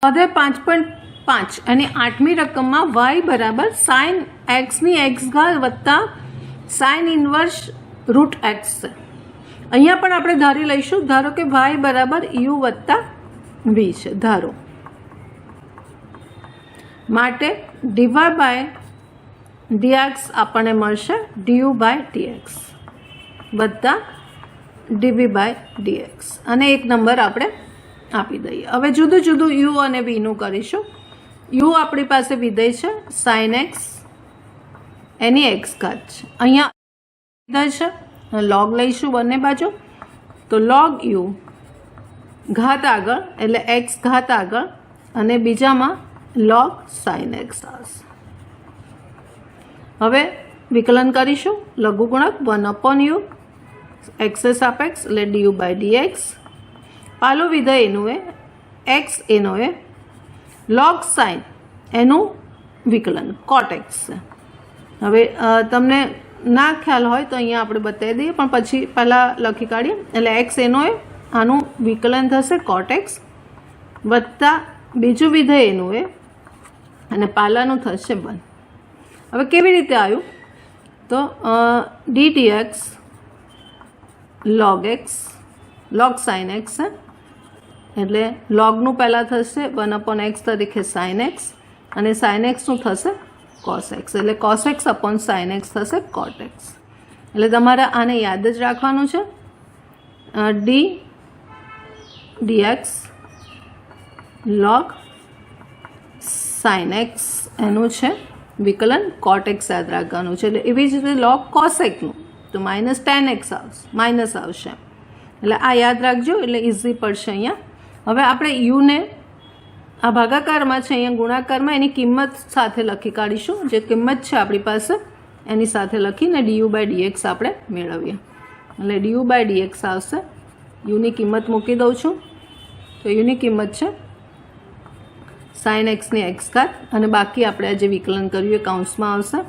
સ્વાધ્યાય 5.5 અને 8મી રકમમાં y બરાબર સાઇન એક્સની એક્સ ઘાત વત્તા સાઇન ઇન્વર્સ રૂટ એક્સ છે. અહીંયા પણ આપણે ધારી લઈશું, ધારો કે y બરાબર યુ વત્તા વી છે ધારો, માટે ડીવાય બાય ડીએક્સ આપણને મળશે ડીયુ બાય ડીએક્સ વત્તા ડીવી બાય ડીએક્સ, અને એક નંબર આપણે આપી દઈએ. હવે જુદું જુદું યુ અને વીનું કરીશું. યુ આપણી પાસે વિધેય છે સાઇન એક્સ, એની એક્સ ઘાત છે. અહીંયા વિધેય છે, લોગ લઈશું બંને બાજુ, તો લોગ યુ ઘાત આગળ એટલે એક્સ ઘાત આગળ, અને બીજામાં લોગ સાઇન એક્સ આવશે. હવે વિકલન કરીશું, લઘુગુણક 1/u એક્સ સાપેક્ષ એટલે ડીયુ બાય ડીએક્સ, પાલો વિધેય એનું એ, એક્સ એનો એ, લોગ સાઇન એનું વિકલન કોટ એક્સ છે. હવે તમને ના ખ્યાલ હોય તો અહીંયા આપણે બતાવી દઈએ, પણ પછી પહેલાં લખી કાઢીએ. એટલે એક્સ એનો એ, આનું વિકલન થશે કોટ એક્સ વત્તા બીજું વિધેય એનું એ, અને પાલાનું થશે 1. હવે કેવી રીતે આવ્યું, તો d dx log x, log sine x છે, એટલે લોગનું પહેલાં થશે 1/x તરીકે સાઇન એક્સ, અને સાઇન એક્સનું થશે કોસ એક્સ, એટલે cos x upon sine x થશે કોટ એક્સ. એટલે તમારે આને યાદ જ રાખવાનું છે. D dx log sine x એનું છે વિકલન, કોટ એક્સ યાદ રાખવાનું છે. એટલે એવી જ રીતે લોગ કોસ એક્સનું તો -10x આવશે, માઇનસ આવશે. એટલે આ યાદ રાખજો, એટલે ઇઝી પડશે અહીંયા. હવે આપણે યુને આ ભાગાકારમાં છે, અહીંયા ગુણાકારમાં એની કિંમત સાથે લખી કાઢીશું. જે કિંમત છે આપણી પાસે એની સાથે લખીને ડીયુ બાય ડીએક્સ આપણે મેળવીએ. એટલે ડીયુ બાય ડીએક્સ આવશે, યુની કિંમત મૂકી દઉં છું, તો યુની કિંમત છે સાઇન એક્સની એક્સ ઘાત, અને બાકી આપણે જે વિકલન કર્યું એ કાઉન્સમાં આવશે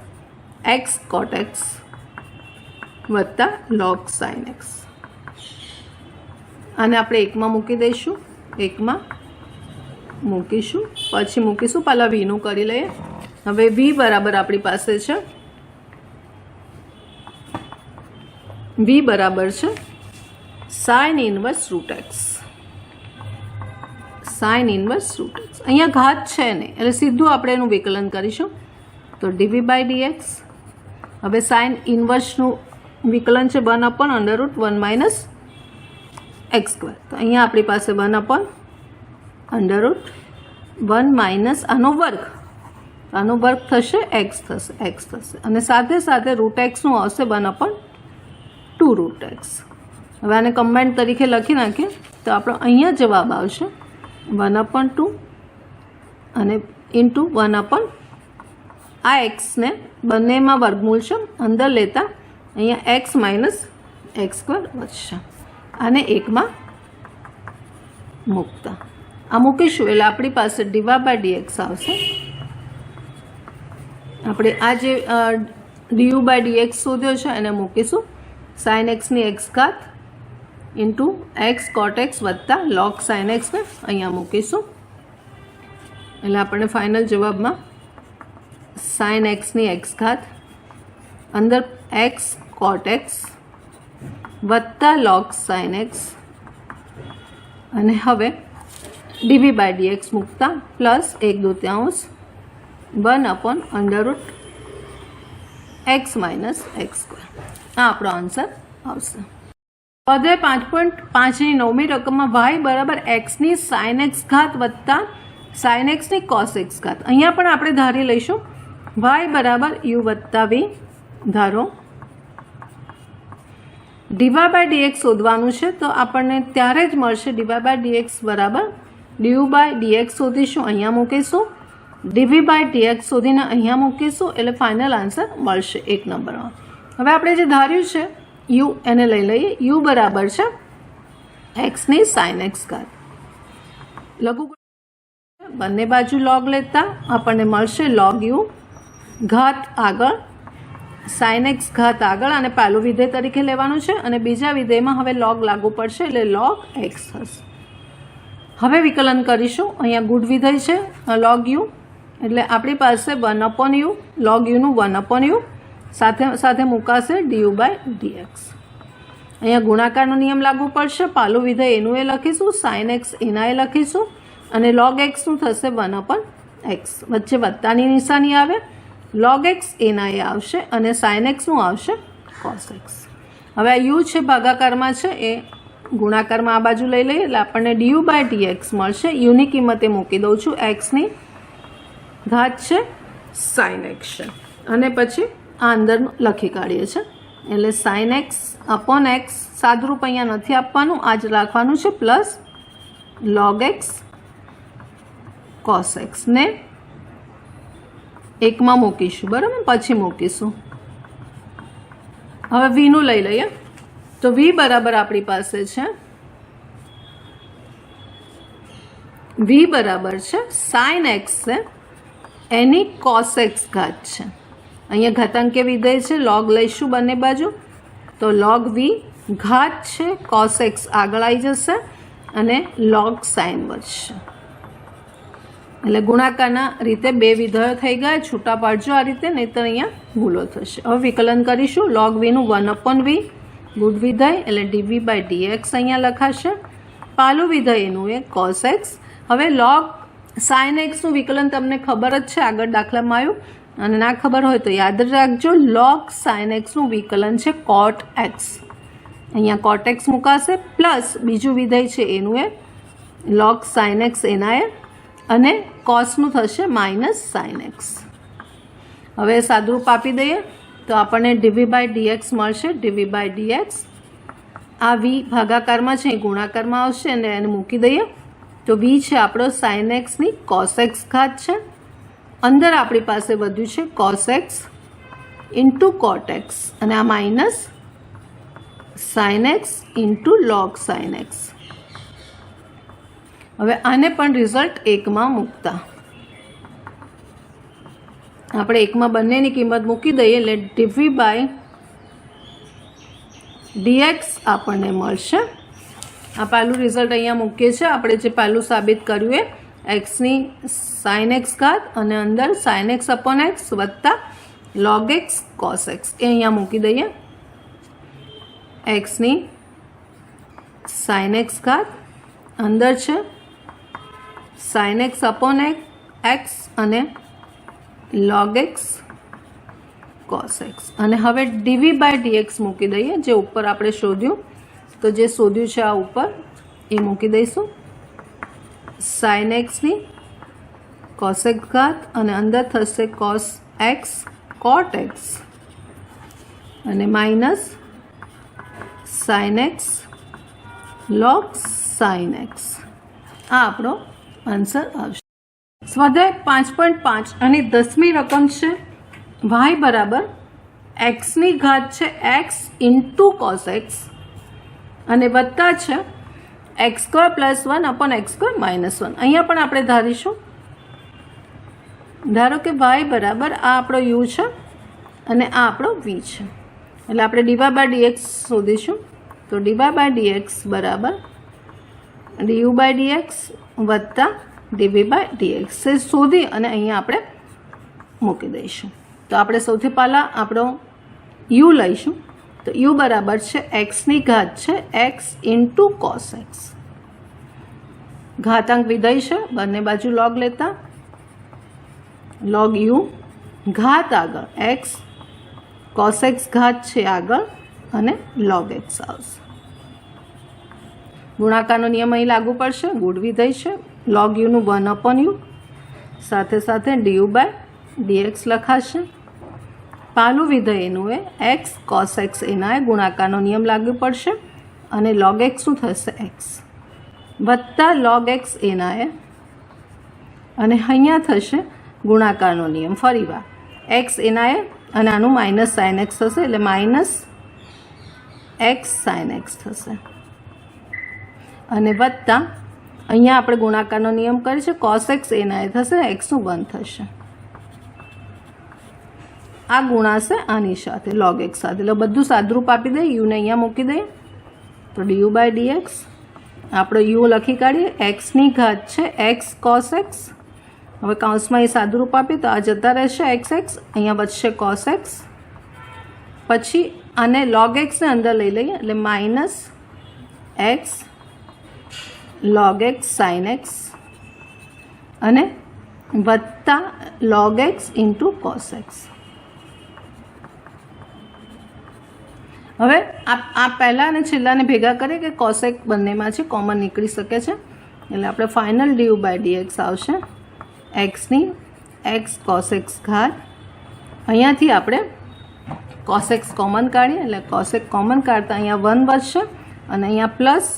એક્સ કોટ એક્સ વત્તા લોગ સાઇન એક્સ. આને આપણે એકમાં મૂકી દઈશું, એકમાં મૂકીશું, પછી મૂકીશું, પહેલાં વીનું કરી લઈએ. હવે વી બરાબર આપણી પાસે છે, વી બરાબર છે sine inverse root x, sine inverse root x. અહીંયા ઘાત છે નહીં, એટલે સીધું આપણે એનું વિકલન કરીશું, તો ડીવી બાય ડીએક્સ. હવે સાઇન ઇન્વર્સનું વિકલન છે 1/√1 - x², તો અહીંયા આપણી પાસે 1/√1 - આનો વર્ગ, આનો વર્ગ થશે એક્સ થશે, એક્સ થશે, અને સાથે સાથે રૂટ એક્સનું આવશે 1/2√x. હવે આને કમ્બાઇન્ડ તરીકે લખી નાખીએ તો આપણો અહીંયા જવાબ આવશે 1/2 અને ઇન્ટુ 1/, આ એક્સને બંનેમાં વર્ગમૂળ છે અંદર લેતા અહીંયા x - x² વધશે, આને એકમાં મૂકતા આ મૂકીશું એટલે આપણી પાસે ડીવાય બાય ડીએક્સ આવશે. આપણે આ જે ડીયુ બાય ડીએક્સ શોધ્યો છે એને મૂકીશું, સાઇન એક્સની એક્સ ઘાત ઇન્ટુ એક્સ કોટ એક્સ વત્તા લોગ સાઇન એક્સને અહીંયા મૂકીશું. એટલે આપણને ફાઇનલ જવાબમાં સાઇન એક્સની એક્સ ઘાત અંદર એક્સ કોટ એક્સ વત્તા લોગ સાઇન એક્સ, અને હવે ડીવી બાય ડીએક્સ મૂકતા પ્લસ 1/2 1/√x - x². આ આપણો આન્સર આવશે. સ્વાધ્યાય 5.5ની 9મી રકમમાં y બરાબર એક્સની સાઇન એક્સ ઘાત વત્તા સાઇન એક્સની કોસ એક્સ ઘાત. અહીંયા પણ આપણે ધારી લઈશું y બરાબર યુ વત્તા વી ધારો, ડીવાય બાય ડીએક્સ શોધવાનું છે, તો આપણને ત્યારે જ મળશે ડીવાય બાય ડીએક્સ બરાબર ડીયુ બાય ડીએક્સ શોધીશું, અહીંયા મૂકીશું, ડીવી બાય ડીએક્સ શોધીને અહીંયા મૂકીશું, એટલે ફાઇનલ આન્સર મળશે 1 નંબરમાં. હવે આપણે જે ધાર્યું છે યુ એને લઈ લઈએ. યુ બરાબર છે એક્સની સાઇન એક્સ ઘાત, લઘુગુણક બંને બાજુ લોગ લેતા આપણને મળશે લોગ યુ ઘાત આગળ સાઇન એક્સ ઘાત આગળ, અને પહેલું વિધેય તરીકે લેવાનું છે, અને બીજા વિધેયમાં હવે લોગ લાગુ પડશે એટલે લોગ એક્સ થશે. હવે વિકલન કરીશું. અહીંયા ગુડ વિધેય છે log u, એટલે આપણી પાસે 1/u, log u નું 1/u સાથે મુકાશે du by dx. અહીંયા ગુણાકારનો નિયમ લાગુ પડશે. પાલું વિધેય એનું એ લખીશું, sin x એના એ લખીશું, અને log x નું થશે 1/x. વચ્ચે વત્તાની નિશાની આવે, log x એના એ આવશે અને sin x નું આવશે cos x. હવે આ u છે ભાગાકારમાં છે, એ ગુણાકારમાં આ બાજુ લઈ લઈએ એટલે આપણને du by dx મળશે. યુની કિંમતે મૂકી દઉં છું, x ની ઘાત છે sin x છે, અને પછી આ અંદર લખી કાઢીએ છીએ એટલે sin x upon x. સાદુરૂપ અહીંયા નથી આપવાનું, આ જ રાખવાનું છે, plus log x cos x ને એકમાં મૂકીશું, બરાબર, પછી મૂકીશું. હવે v નું લઈ લઈએ. તો v બરાબર આપણી પાસે છે, v બરાબર છે sin x છે એની cos x ઘાત છે. અહીંયા ઘાતાંકીય વિધેય છે, log લઈશું બંને બાજુ, તો log v ઘાત છે cos x આગળ આવી જશે અને log sin વધશે. એટલે ગુણાકારના રીતે બે વિધેયો થઈ ગયા. છૂટા પાડજો આ રીતે, નહીં તો અહીંયા ભૂલો થશે. હવે વિકલન કરીશું. log v નું 1/v ગુડ વિધેય એટલે dv by dx અહીંયા લખાશે. પાલું વિધેય એનું એ cos x. હવે log sin x નું વિકલન તમને ખબર જ છે, આગળ દાખલામાં આવ્યું, અને ના ખબર હોય તો યાદ રાખજો. log sin x નું વિકલન છે cot x. અહીંયા cot x મુકાશે, પ્લસ બીજું વિધેય છે એનું એ log sin x એના એ, અને cos નું થશે માઇનસ sin x. હવે સાદુરૂપ આપી દઈએ તો આપણને dv by dx મળશે. dv by dx આ v ભાગાકારમાં છે, ગુણાકારમાં આવશે, અને એને મૂકી દઈએ તો v છે આપણો sin x ની cos x ઘાત છે. અંદર આપણી પાસે વધ્યું છે cos x into cot x, અને આ minus sin x into log sin x. હવે આને પણ રિઝલ્ટ એકમાં મૂકતા આપણે એકમાં બંનેની કિંમત મૂકી દઈએ એટલે dv by dx આપણને મળશે. આ પહેલું રિઝલ્ટ અહીંયા મૂકીએ છીએ આપણે, જે પહેલું સાબિત કર્યું એ એક્સની sin x ઘાત અને અંદર sin x upon x વત્તા log x cos x એ અહીંયા મૂકી દઈએ. એક્સની sin x ઘાત અંદર છે sin x upon x અને log x cos x, અને હવે dv by dx મૂકી દઈએ. જે ઉપર આપણે શોધ્યું, તો જે શોધ્યું છે આ ઉપર એ મૂકી દઈશું. sin x ની cos x ઘાત અને અંદર થશે cos x cot x, અને minus sin x log sin x. આ આપણો આન્સર આવશે. સ્વાધ્યાય 5.5 અને 10મી રકમ છે y બરાબર x ની ઘાત છે x ઇન્ટુ cos x અને વત્તા છે x² + 1 upon x² - 1. અહીંયા પણ આપણે ધારીશું, ધારો કે y બરાબર આ આપણો u છે અને આ આપણો v છે, એટલે આપણે dy by dx શોધીશું. તો dy by dx બરાબર du by dx વત્તા dv by dx શોધી અને અહીંયા આપણે મૂકી દઈશું. તો આપણે સૌથી પહેલાં આપણો u લઈશું. તો u બરાબર છે x ની ઘાત છે x ઇન્ટુ cos x. ઘાતાંક વિધેય છે, બંને બાજુ log લેતા log u ઘાત આગળ x cos x ઘાત છે આગળ અને log x આવશે. ગુણાકારનો નિયમ અહીં લાગુ પડશે. ગુડ વિધેય છે, log u નું 1/u સાથે સાથે du by dx લખાશે. પાલું વિધેય એનું એ x cos x એના એ ગુણાકારનો નિયમ લાગુ પડશે, અને log x શું થશે x વત્તા log x એના એ, અને અહીંયા થશે ગુણાકારનો નિયમ ફરીવાર x એના એ, અને આનું માઇનસ sin x થશે એટલે માઇનસ x sin x થશે, અને વત્તા અહીંયા આપણે ગુણાકારનો નિયમ કરીએ છીએ cos x એના એ થશે, x નું 1 થશે. આ ગુણાશે આની સાથે log x સાથે, એટલે બધું સાદરૂપ આપી દઈએ. u ને અહીંયા મૂકી દઈએ તો du by dx આપણો યુ લખી કાઢીએ. એક્સની ઘાત છે એક્સ કોસ એક્સ. હવે કૌંસમાં એ સાદુરૂપ આપીએ તો આ જતા રહેશે એક્સ એક્સ, અહીંયા બચશે કોસ એક્સ. પછી આને લોગ એક્સને અંદર લઈ લઈએ એટલે minus x log x sign x અને વત્તા log x into cos x. હવે આ પહેલાં અને છેલ્લાને ભેગા કરીએ કે કોસેક બંનેમાં છે, કોમન નીકળી શકે છે. એટલે આપણે ફાઇનલ ડીયુ બાય ડીએક્સ આવશે એક્સની એક્સ કોસેક્સ ઘાત. અહીંયાથી આપણે કોસેક્સ કોમન કાઢીએ એટલે કોસેક કોમન કાઢતા અહીંયા 1 વધશે અને અહીંયા પ્લસ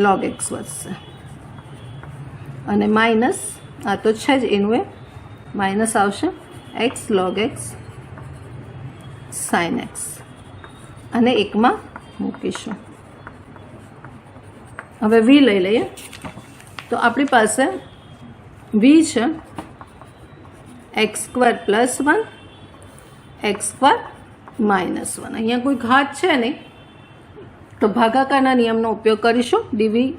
લોગ એક્સ વધશે અને માઇનસ આ તો છે જ એનું એ માઇનસ આવશે x log x sign x અને એકમાં મૂકીશું. હવે વી લઈ લઈએ તો આપણી પાસે વી છે x² + 1 x² - 1. અહીંયા કોઈ ઘાત છે નહીં તો ભાગાકારના નિયમનો ઉપયોગ કરીશું ડીવી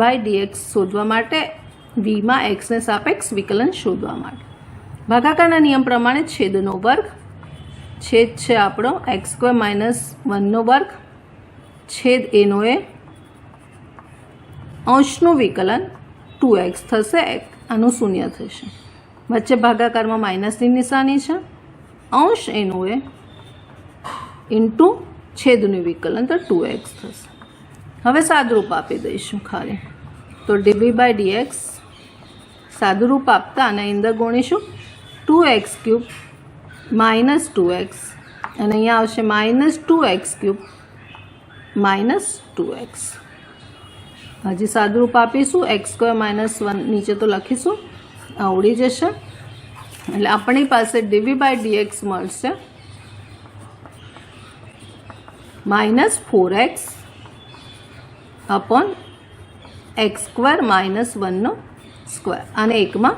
બાય ડીએક્સ શોધવા માટે, વીમાં એક્સને સાપેક્ષ વિકલન શોધવા માટે. ભાગાકારના નિયમ પ્રમાણે છેદનો વર્ગ, છેદ છે આપણો x² - 1નો વર્ગ છેદ એનો એ અંશનું વિકલન 2x થશે, આનું શૂન્ય થશે. વચ્ચે ભાગાકારમાં માઇનસની નિશાની છે, અંશ એનું એ ઇન્ટુ છેદનું વિકલન તો 2x થશે. હવે સાદુરૂપ આપી દઈશું ખાલી તો ડીવી બાય ડીએક્સ સાદુરૂપ આપતા અને અંદર ગુણીશું 2x³ - 2x અને અહીંયા આવશે -2x³ - 2x. હજી સાદુરૂપ આપીશું x² - 1 નીચે તો લખીશું, આ ઉડી જશે એટલે આપણી પાસે ડીવી બાય ડીએક્સ મળશે -4x અપોન x² - 1નો સ્ક્વેર. આને એકમાં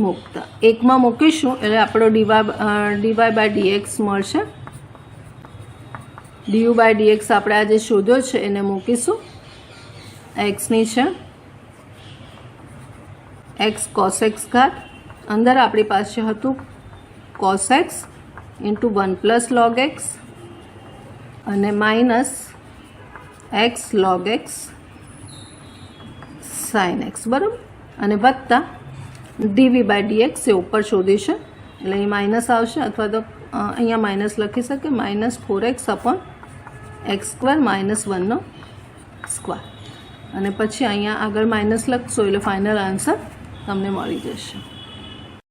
મૂકતા એકમાં મૂકીશું એટલે આપણો ડીવાય બાય ડીએક્સ મળશે. ડીયુ બાય ડીએક્સ આપણે આજે શોધ્યો છે એને મૂકીશું. એક્સની છે એક્સ કોસેક્સ ઘાત, અંદર આપણી પાસે હતું કોસેક્સ ઇન્ટુ 1 + લોગ એક્સ અને minus x log x sine x બરાબર અને વત્તા ડીવી બાય ડીએક્સ એ ઉપર શોધીશું એટલે અહીં માઇનસ આવશે અથવા તો અહીંયા માઇનસ લખી શકે -4x અપોન x² - 1નો સ્ક્વેર અને પછી અહીંયા આગળ માઇનસ લખશો એટલે ફાઇનલ આન્સર તમને મળી જશે.